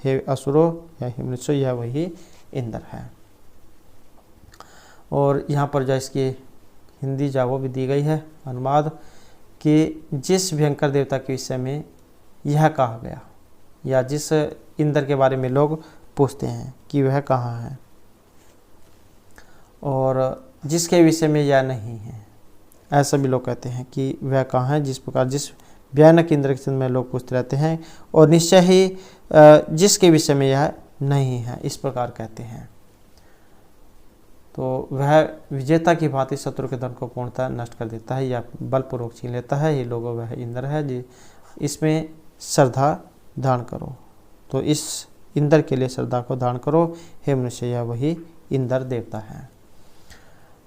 हे असुरो या हे मनुष्य, यह वही इंद्र है। और यहाँ पर जो इसकी हिंदी जो वो भी दी गई है अनुवाद, कि जिस भयंकर देवता के विषय में यह कहा गया या जिस इंद्र के बारे में लोग पूछते हैं कि वह कहाँ है और जिसके विषय में यह नहीं है, ऐसा भी लोग कहते हैं कि वह कहाँ है। जिस प्रकार जिस भयानक इंद्र के संबंध में लोग पूछते रहते हैं और निश्चय ही जिसके विषय में यह नहीं है, इस प्रकार कहते हैं। तो वह विजेता की भांति शत्रु के धन को पूर्णतः नष्ट कर देता है या बलपूर्वक छीन लेता है। ये लोगों वह इंद्र है जी, इसमें श्रद्धा धारण करो। तो इस इंद्र के लिए श्रद्धा को धारण करो, हे मनुष्य, यह वही इंद्र देवता है।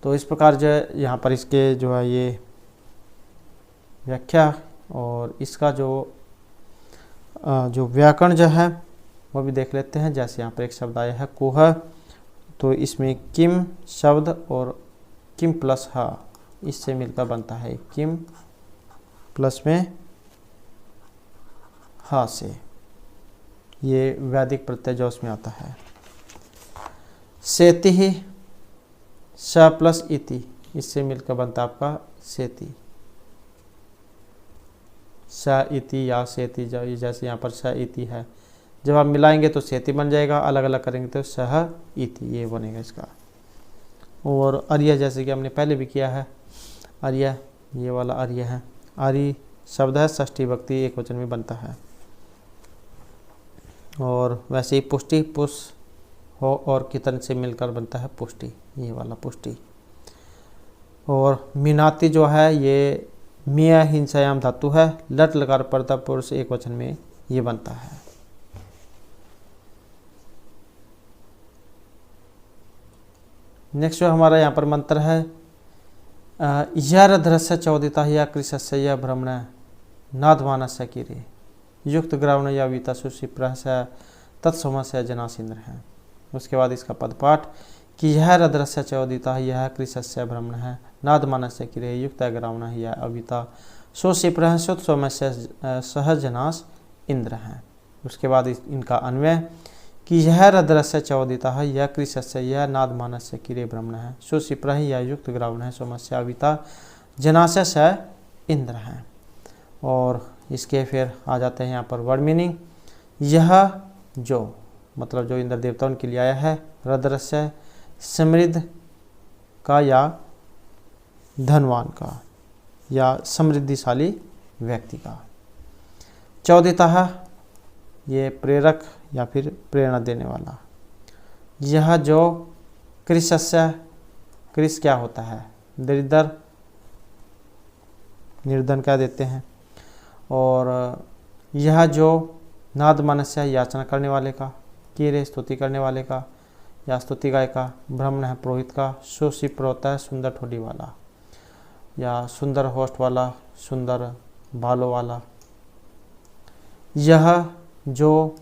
तो इस प्रकार जो यहाँ पर इसके जो है ये व्याख्या और इसका जो व्याकरण जो है वो भी देख लेते हैं। जैसे यहाँ पर एक शब्द आया है कुह, तो इसमें किम शब्द और किम प्लस हा इससे मिलकर बनता है किम प्लस में हा से, ये वैदिक प्रत्यय जो उसमें आता है। सेति ही स प्लस इति, इससे मिलकर बनता है आपका सेति, स इति या सेति। जैसे यहाँ पर स इति है, जब आप मिलाएंगे तो सेति बन जाएगा, अलग अलग करेंगे तो सह इति ये बनेगा इसका। और अर्य जैसे कि हमने पहले भी किया है, अर्य ये वाला अर्य है। आर्य शब्द है, षष्ठी विभक्ति एक वचन में बनता है। और वैसे ही पुष्टि पुष हो और कितन से मिलकर बनता है पुष्टि, ये वाला पुष्टि। और मीनाति जो है ये मिया हिंसायाम धातु है, लट लकार परता पुरुष एक वचन में ये बनता है। नेक्स्ट जो हमारा यहाँ पर मंत्र है, यह रध्रस्य चौदिता या कृष्य या भ्रमण नादमानस्य किरे युक्त ग्रावण या वीता सुशिप्रहस्य तत्समस्य जनासिंद्र है। उसके बाद इसका पदपाठ कि यह रध्रस्य चौदिता यह कृष्य भ्रमण है नादमानस्य किरे युक्त ग्रावण या अविता सुशिप्रहस्य तत्समस्य सहजनास इंद्र है। उसके बाद इनका अन्वय कि यह रध्रस्य चौदिता है यह कृष्य यह नादमानस्य किरे ब्रह्मण है सुशिप्रह या युक्त ग्रावण है सोमस्य अविता जनास्य स इंद्र है। और इसके फिर आ जाते हैं यहाँ पर वर्ड मीनिंग, यह जो मतलब जो इंद्र देवता उनके लिए आया है, रध्रस्य समृद्ध का या धनवान का या समृद्धिशाली व्यक्ति का। चौदितः ये प्रेरक या फिर प्रेरणा देने वाला। यह जो कृशस्य, कृष क्या होता है? दरिद्र, निर्धन क्या देते हैं। और यह जो नाद मनस्य, याचना करने वाले का। कीरे, स्तुति करने वाले का या स्तुति गाय का। ब्राह्मण है, पुरोहित का। सुशिप्र होता है सुंदर ठोड़ी वाला या सुंदर होस्ट वाला, सुंदर बालों वाला। यह जो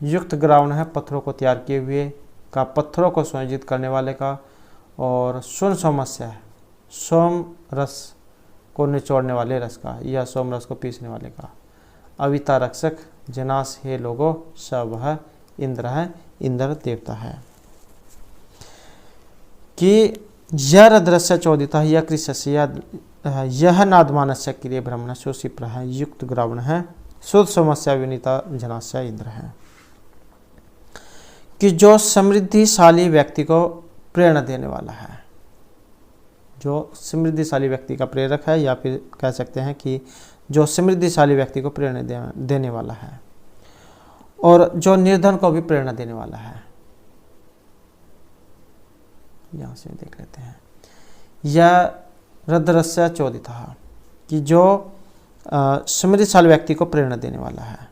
युक्त ग्राउंड है, पत्थरों को तैयार किए हुए का, पत्थरों को संयोजित करने वाले का। और सुन समस्या है, सोम रस को निचोड़ने वाले रस का या सोम रस को पीसने वाले का। अविता रक्षक, जनास हे लोगो सब है, इंद्र है, इंद्र देवता है। कि यह रद्रस्य चौदिता, यह कृष्य, यह नादमानस्य क्रिय ब्रह्मण सुशिप्र है, युक्त ग्रावण है, शुद्ध समस्या विनीता जनास्य इंद्र है। कि जो समृद्धिशाली व्यक्ति को प्रेरणा देने वाला है, जो समृद्धिशाली व्यक्ति का प्रेरक है, या फिर कह सकते हैं कि जो समृद्धिशाली व्यक्ति को प्रेरणा देने वाला है। और जो निर्धन को भी प्रेरणा देने वाला है। यहां से देख लेते हैं। यह रद्रस्य चौदितः, कि जो समृद्धिशाली व्यक्ति को प्रेरणा देने वाला है।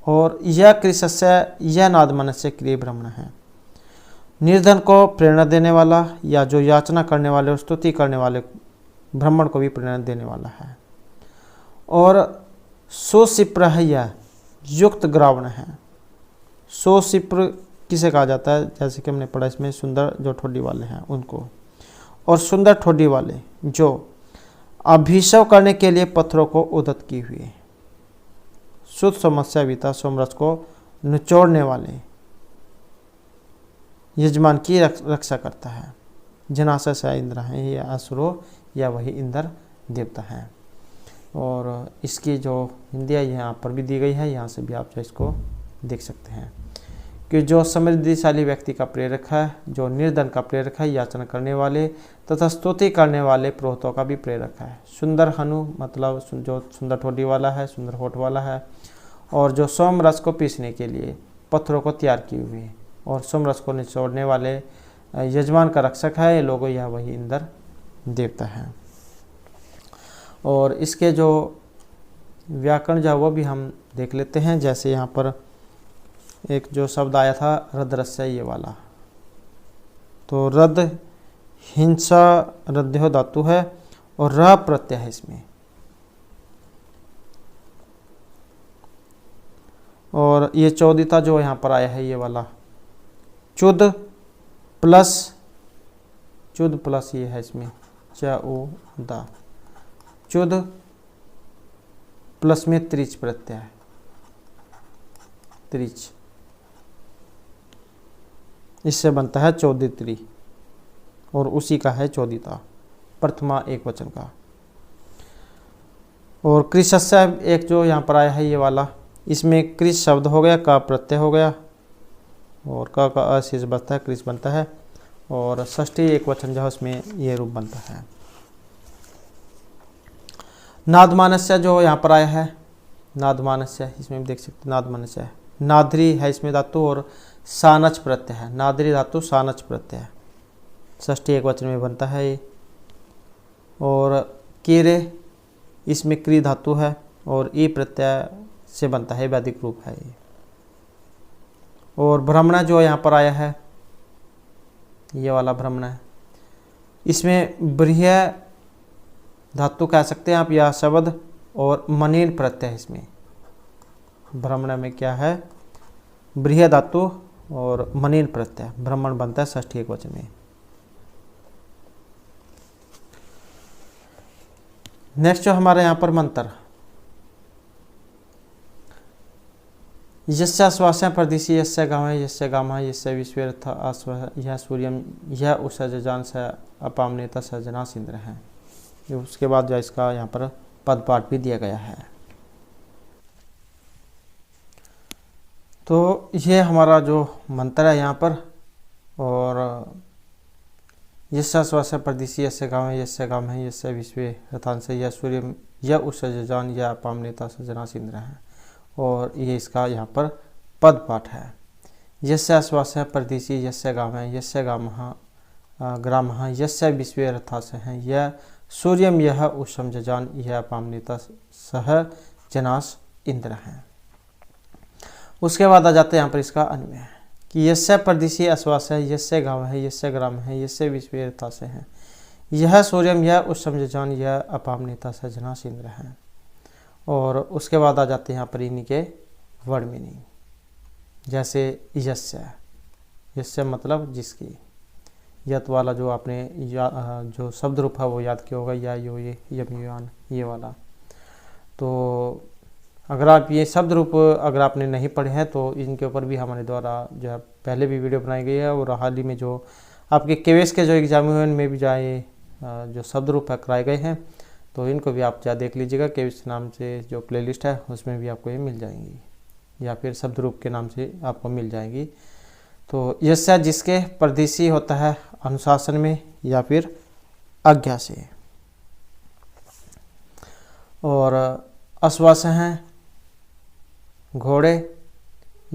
और यह कृशस्य, यह नादमनस्य क्रिय ब्राह्मण है। निर्धन को प्रेरणा देने वाला या जो याचना करने वाले और स्तुति करने वाले ब्राह्मण को भी प्रेरणा देने वाला है। और सुशिप्र है, यह युक्त ग्रावण है। सुशिप्र किसे कहा जाता है? जैसे कि हमने पढ़ा इसमें सुंदर जो ठोडी वाले हैं उनको। और सुंदर ठोडी वाले जो अभिषेक करने के लिए पत्थरों को उदत की हुई। शुद्ध समस्या विता, सोमरस को निचोड़ने वाले, यजमान की रक्षा करता है। जनाशय से इंद्र है, ये असुरो या वही इंद्र देवता है। और इसकी जो हिंदी है यहाँ पर भी दी गई है, यहाँ से भी आप जो इसको देख सकते हैं। कि जो समृद्धिशाली व्यक्ति का प्रेरक है, जो निर्धन का प्रेरक है, याचना करने वाले तथा स्तुति करने वाले पुरोहितों का भी प्रेरक है। सुंदर हनु मतलब जो सुंदर ठोडी वाला है, सुंदर होठ वाला है। और जो सोम रस को पीसने के लिए पत्थरों को तैयार किए हुए, और सोम रस को निचोड़ने वाले यजमान का रक्षक है। ये लोगों यह वही इंद्र देवता है। और इसके जो व्याकरण जो वो भी हम देख लेते हैं। जैसे यहाँ पर एक जो शब्द आया था रद्रस्य, ये वाला, तो रद हिंसा रद्यो धातु है और र प्रत्यय है इसमें। और ये चौदिता जो यहाँ पर आया है, ये वाला चुद प्लस ये है इसमें चौदा, चुद प्लस में त्रिच प्रत्यय है, त्रिच, इससे बनता है चौदित्री। और उसी का है चौदिता, प्रथमा एक वचन का। और कृशस्य एक जो यहाँ पर आया है ये वाला, इसमें कृष शब्द हो गया, का प्रत्यय हो गया और का अशेष बचता है, कृष बनता है। और षष्ठी एक वचन जो है उसमें ये रूप बनता है। नादमानस्य जो यहाँ पर आया है, नादमानस्य इसमें देख सकते नादमानस्य, नाद्री है इसमें धातु और सानच प्रत्यय है। नाद्री धातु सानच प्रत्यय, षष्ठी एक वचन में बनता है ये। और कीरे इसमें क्री धातु है और ई प्रत्यय से बनता है, वैदिक रूप है ये। और ब्राह्मण जो यहाँ पर आया है, ये वाला ब्राह्मण है, इसमें ब्रीह धातु कह सकते हैं आप या शब्द, और मनीन प्रत्यय इसमें। ब्राह्मण में क्या है? ब्रीह धातु और मनीन प्रत्यय, ब्राह्मण बनता है षष्ठी एक वचन में। नेक्स्ट जो हमारे यहाँ पर मंत्र, यस्य श्वास प्रदिशि, यस्य गामः, यस्य गामः, यस्य विश्वेरथ आस्व, यह सूर्यम, यह उसजान से अपामनेता सजनास इंद्र है। उसके बाद जो इसका यहाँ पर पद पाठ भी दिया गया है। तो ये हमारा जो मंत्र है यहाँ पर। और यस्य श्वास प्रदिशि, यस्य गामः, यस्य गामः, यस्य विश्वे रथांश, यह सूर्य, यह उस जजान या अपाम नेता सजनास इंद्र है। और ये इसका यहाँ पर पद पाठ है। यस्य आश्वास है परदेशी, यस्य गाम है, यस्य गामः ग्रामः, यस्य विश्वे रथास है, यह सूर्यम यह उषम जजान यह अपाम नेता सह जनास इंद्र है। उसके बाद आ जाते हैं यहाँ पर इसका अन्वय कि यस्य परदेशी आश्वास है, यस्य गाँव है, यस्य ग्राम है, यस्य विश्वे रथास है, यह सूर्यम यह उषम जजान यह अपाम नेता सह जनास इंद्र है। और उसके बाद आ जाते हैं यहाँ पर इन्हीं के वर्ड मीनिंग, जैसे यस्य, यस्य मतलब जिसकी, यत वाला जो आपने जो शब्द रूप है वो याद किया होगा, या यो ये यम यान ये वाला। तो अगर आप ये शब्द रूप अगर आपने नहीं पढ़े हैं तो इनके ऊपर भी हमारे द्वारा जो है पहले भी वीडियो बनाई गई है, और हाल ही में जो आपके केवीएस के जो एग्जाम हुए उनमें भी जाए जो शब्द रूप है कराए गए हैं, तो इनको भी आप जा देख लीजिएगा। केवीएस नाम से जो प्लेलिस्ट है उसमें भी आपको ये मिल जाएंगी, या फिर शब्द रूप के नाम से आपको मिल जाएंगी। तो यस्य जिसके, परदेशी होता है अनुशासन में या फिर आज्ञा से, और अश्वास हैं घोड़े,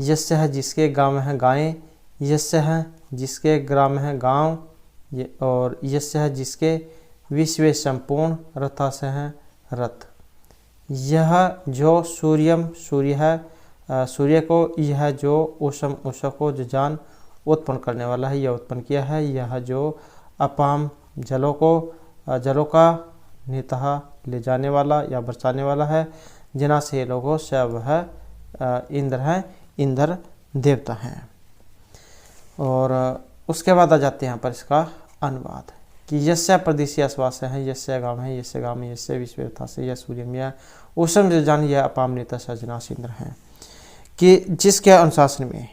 यस्य है जिसके, गाँव है गायें, यस्य है जिसके, ग्राम है गांव, और यस्य है जिसके, विश्व संपूर्ण, रथास है रथ। यह जो सूर्यम सूर्य है, सूर्य को, यह जो उषम उषा को जजान उत्पन्न करने वाला है, यह उत्पन्न किया है। यह जो अपाम जलों को, जलों का नेता ले जाने वाला या बरसाने वाला है, जना से लोगों से वह इंद्र है, इंद्र देवता हैं। और उसके बाद आ जाते हैं यहाँ पर इसका अनुवाद कि यस्य परदेशी आश्वास है, यस्य गाम है, यस्य गाम है, यस्य विश्वथा से, यह सूर्यम यह उषम जजान यह अपाम नेता सजनास इंद्र हैं, कि जिसके अनुशासन में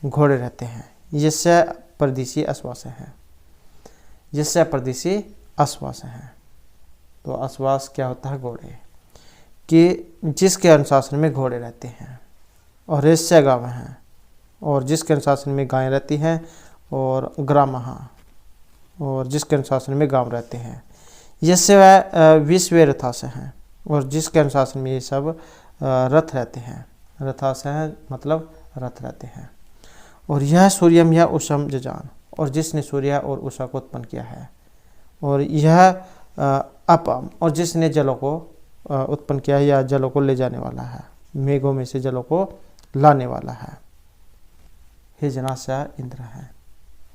घोड़े रहते हैं। यस्य परदेशी आश्वास है, यस्य परदेशी आश्वास है, तो आश्वास क्या होता है, घोड़े, कि जिसके अनुशासन में घोड़े रहते हैं। और यस्य गाँव हैं, और जिसके अनुशासन में गायें रहती हैं। और ग्रामः, और जिसके अनुशासन में गांव रहते हैं। यस्य वह विश्व रथास हैं, और जिसके अनुशासन में ये सब रथ रहते हैं। रथास हैं मतलब रथ रहते हैं। और यह सूर्यम यह उषम जजान, और जिसने सूर्य और उषा को उत्पन्न किया है। और यह अपम, और जिसने जलों को उत्पन्न किया है, या जलों को ले जाने वाला है, मेघों में से जलों को लाने वाला है। हे जनासा इंद्र है,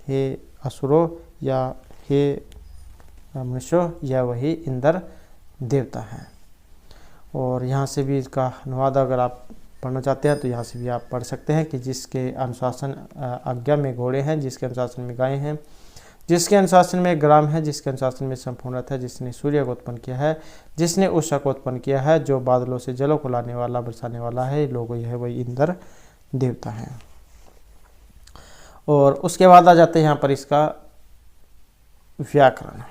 हे असुरो या हे मनुष्यों, यह वही इंद्र देवता है। और यहाँ से भी इसका अनुवाद अगर आप पढ़ना चाहते हैं तो यहाँ से भी आप पढ़ सकते हैं कि जिसके अनुशासन आज्ञा में घोड़े हैं, जिसके अनुशासन में गायें हैं, जिसके अनुशासन में ग्राम है, जिसके अनुशासन में संपूर्ण है, जिसने सूर्य को उत्पन्न किया है, जिसने उषा को उत्पन्न किया है, जो बादलों से जलों को लाने वाला बरसाने वाला है, लोग यह वही इंद्र देवता है। और उसके बाद आ जाते हैं यहाँ पर इसका व्याकरण।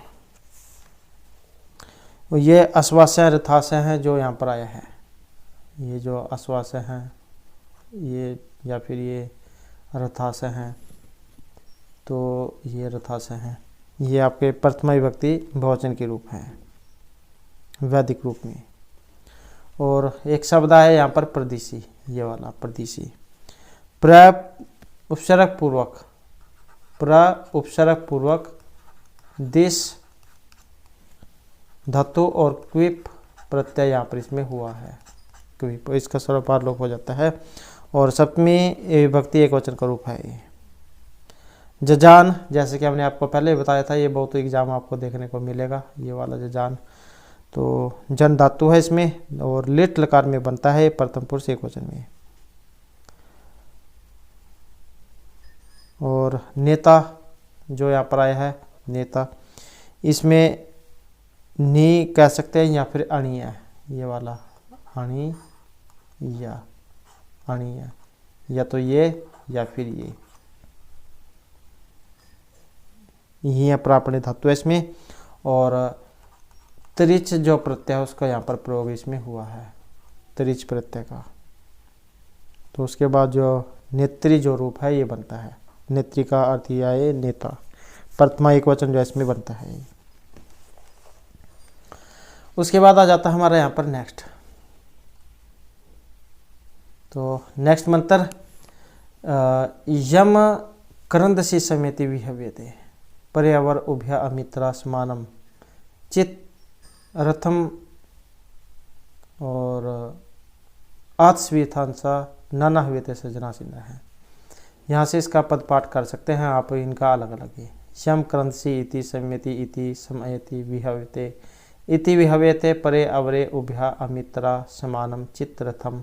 ये अश्वासय रथाशय हैं जो यहाँ पर आया है। ये जो अश्वासय हैं ये, या फिर ये रथाशय हैं, तो ये रथाशय हैं, ये आपके प्रथमा विभक्ति बहुवचन के रूप हैं वैदिक रूप में। और एक शब्द है यहाँ पर प्रदिशी, ये वाला प्रदिशी, उपसर्ग पूर्वक दिश धातु और क्विप प्रत्यय यहाँ पर इसमें हुआ है। क्विप इसका सर्वपार लोप हो जाता है। और सप्तमी विभक्ति एक वचन का रूप है ये। जजान, जैसे कि हमने आपको पहले बताया था, ये बहुत एग्जाम आपको देखने को मिलेगा, ये वाला जजान। तो जन धातु है इसमें, और लिट लकार में बनता है प्रथम पुरुष एक वचन में। और नेता जो यहाँ पर आया है, नेता, इसमें नी कह सकते हैं या फिर अणिया, ये वाला अणी या तो ये या फिर ये यहाँ प्रापणिक धातु है इसमें। और त्रिच जो प्रत्यय है उसका यहाँ पर प्रयोग इसमें हुआ है, त्रिच प्रत्यय का। तो उसके बाद जो नेत्री जो रूप है ये बनता है। नेत्री का अर्थ यह है नेता, प्रथमा एक वचन जो इसमें बनता है। उसके बाद आ जाता है हमारा यहाँ पर नेक्स्ट। तो नेक्स्ट मंत्र यम करंदसी समेति विहव्यते पर्यावर उभ्य अमित्रा समानम चित रथम और आत्स्वीथांसा नाना हुए सजना सिंह है। यहाँ से इसका पद पाठ कर सकते हैं आप, इनका अलग अलग ही। यम करंदसी इति समेति इति समयति विहव्यते इति विहव्यते परे अवरे उभ्या अमित्रा समानम चित्रथम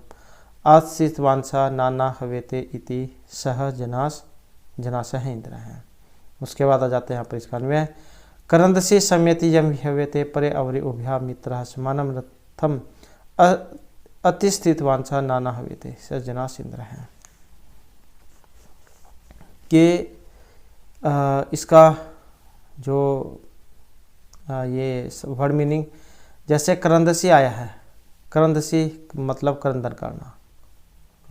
आत्स्वीथांसा नाना हवेते इति सह जनासह इंद्र हैं। उसके बाद आ जाते हैं यहाँ पर इसका अन्वय करंदसी समेति यम विहव्यते परे अवरे उभ्या अमित्रा समानम रथम अतिस्थितवांसा नाना हवेते सजना इंद्र हैं। कि इसका जो ये वर्ड मीनिंग, जैसे करंदसी आया है, करंदसी मतलब करंदन करना,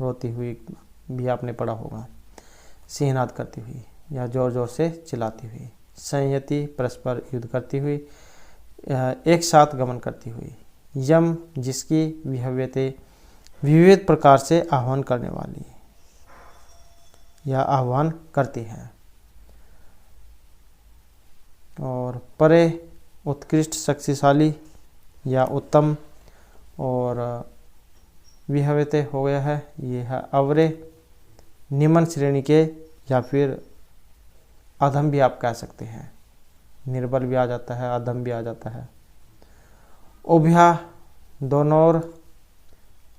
रोती हुई भी आपने पढ़ा होगा, सिंहनाद करती हुई या जोर जोर से चिल्लाती हुई, संयति परस्पर युद्ध करती हुई, एक साथ गमन करती हुई, यम जिसकी विहव्यते विविध प्रकार से आह्वान करने वाली या आह्वान करती है, और परे उत्कृष्ट शक्तिशाली या उत्तम, और विहव्यते हो गया है ये है अवरे निम्न श्रेणी के या फिर अधम भी आप कह सकते हैं, निर्बल भी आ जाता है, अधम भी आ जाता है। उभ्या दोनों ओर,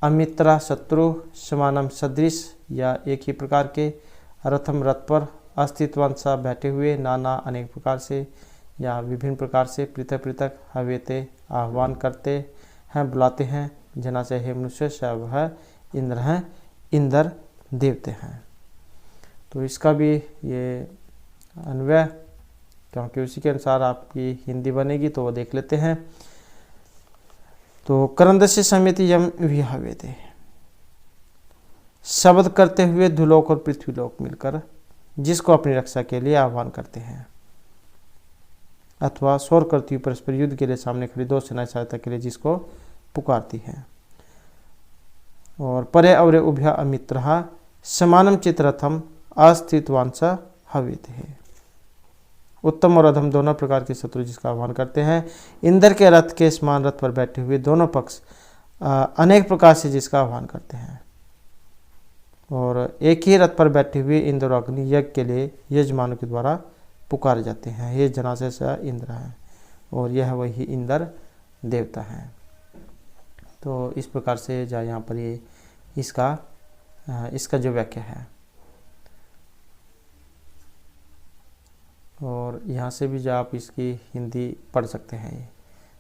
अमित्रा शत्रु, समानम सदृश या एक ही प्रकार के, रथम रथ पर, अस्तित्वांशा बैठे हुए, नाना अनेक प्रकार से या विभिन्न प्रकार से, पृथक पृथक हवेते आह्वान करते हैं, बुलाते हैं, जना से हे मनुष्य सब है इंद्र हैं, इंद्र देवते हैं। तो इसका भी ये अन्वय, क्योंकि उसी के अनुसार आपकी हिंदी बनेगी तो वो देख लेते हैं। तो करंदसी समेति यम विहव्यते, शब्द करते हुए धुलोक और पृथ्वीलोक मिलकर जिसको अपनी रक्षा के लिए आह्वान करते हैं, अथवा शोर करती हुई परस्पर युद्ध के लिए सामने खड़ी दो सेनाएं सहायता के लिए जिसको पुकारती है। और परे अवरे उभ्या अमित्रहा समानम चित्रथम अस्तित्वांशा हवित है, उत्तम और अधम दोनों प्रकार के शत्रु जिसका आह्वान करते हैं, इंद्र के रथ के समान रथ पर बैठे हुए दोनों पक्ष अनेक प्रकार से जिसका आह्वान करते हैं, और एक ही रथ पर बैठे हुए इंद्र और अग्नि यज्ञ के लिए यजमानों के द्वारा पुकारे जाते हैं। ये जनासे से इंद्र है और यह वही इंद्र देवता है। तो इस प्रकार से जो यहाँ पर ये इसका जो व्याख्या है, और यहाँ से भी जो आप इसकी हिंदी पढ़ सकते हैं, ये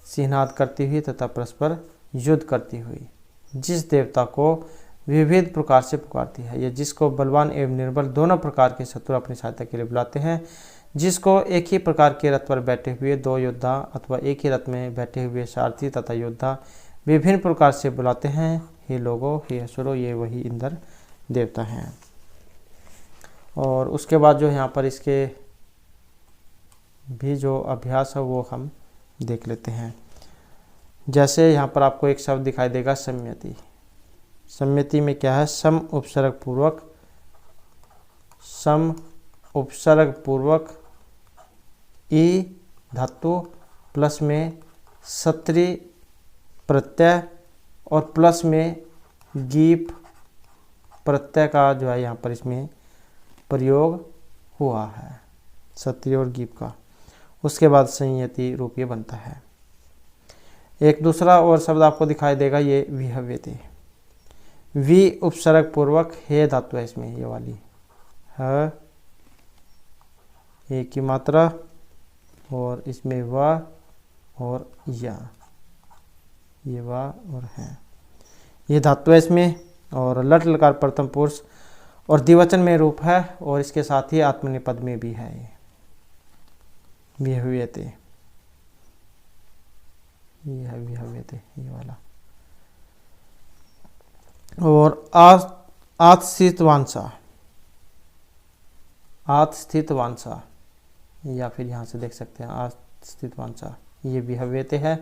सिंहनाद करती हुई तथा परस्पर युद्ध करती हुई, जिस देवता को विविध प्रकार से पुकारती है, या जिसको बलवान एवं निर्बल दोनों प्रकार के शत्रु अपनी सहायता के लिए बुलाते हैं, जिसको एक ही प्रकार के रथ पर बैठे हुए दो योद्धा अथवा एक ही रथ में बैठे हुए सारथी तथा योद्धा विभिन्न प्रकार से बुलाते हैं, हे लोगों, हे असुरों, ये वही इंद्र देवता हैं। और उसके बाद जो यहाँ पर इसके भी जो अभ्यास है वो हम देख लेते हैं। जैसे यहाँ पर आपको एक शब्द दिखाई देगा सम्यति। सम्यति में क्या है? सम उपसर्ग पूर्वक ई धातु प्लस में सत्री प्रत्यय और प्लस में गीप प्रत्यय का जो है यहाँ पर इसमें प्रयोग हुआ है, सत्री और गीप का। उसके बाद संयति रूप ये बनता है। एक दूसरा और शब्द आपको दिखाई देगा, ये विहव्यते। वि उपसर्ग पूर्वक हे धातु है इसमें, ये वाली है एक की मात्रा, और इसमें व और या, ये व और है, ये धातु है इसमें। और लट लकार प्रथम पुरुष और द्विवचन में रूप है, और इसके साथ ही आत्मनेपद में भी है ये विहव्यते, ये है विहव्यते ये वाला। और आत्स्थित वांसा, या फिर यहाँ से देख सकते हैं आत्स्थित वांसा, ये विहव्यते है।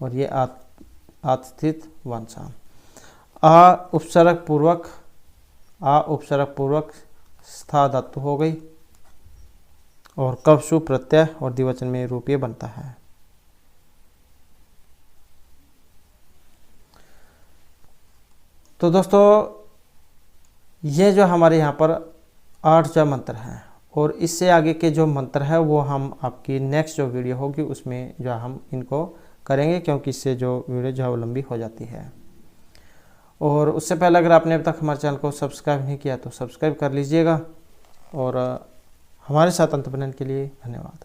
और ये आस्थित वंशाम। आ उपसर्ग पूर्वक स्था धातु हो गई और कब शु प्रत्यय और द्विवचन में रूपीय बनता है। तो दोस्तों ये जो हमारे यहाँ पर 8 जो मंत्र हैं और इससे आगे के जो मंत्र है वो हम आपकी नेक्स्ट जो वीडियो होगी उसमें जो हम इनको करेंगे, क्योंकि इससे जो वीडियो जो है वो लंबी हो जाती है। और उससे पहले अगर आपने अब तक हमारे चैनल को सब्सक्राइब नहीं किया तो सब्सक्राइब कर लीजिएगा और हमारे साथ अंत बनने के लिए धन्यवाद।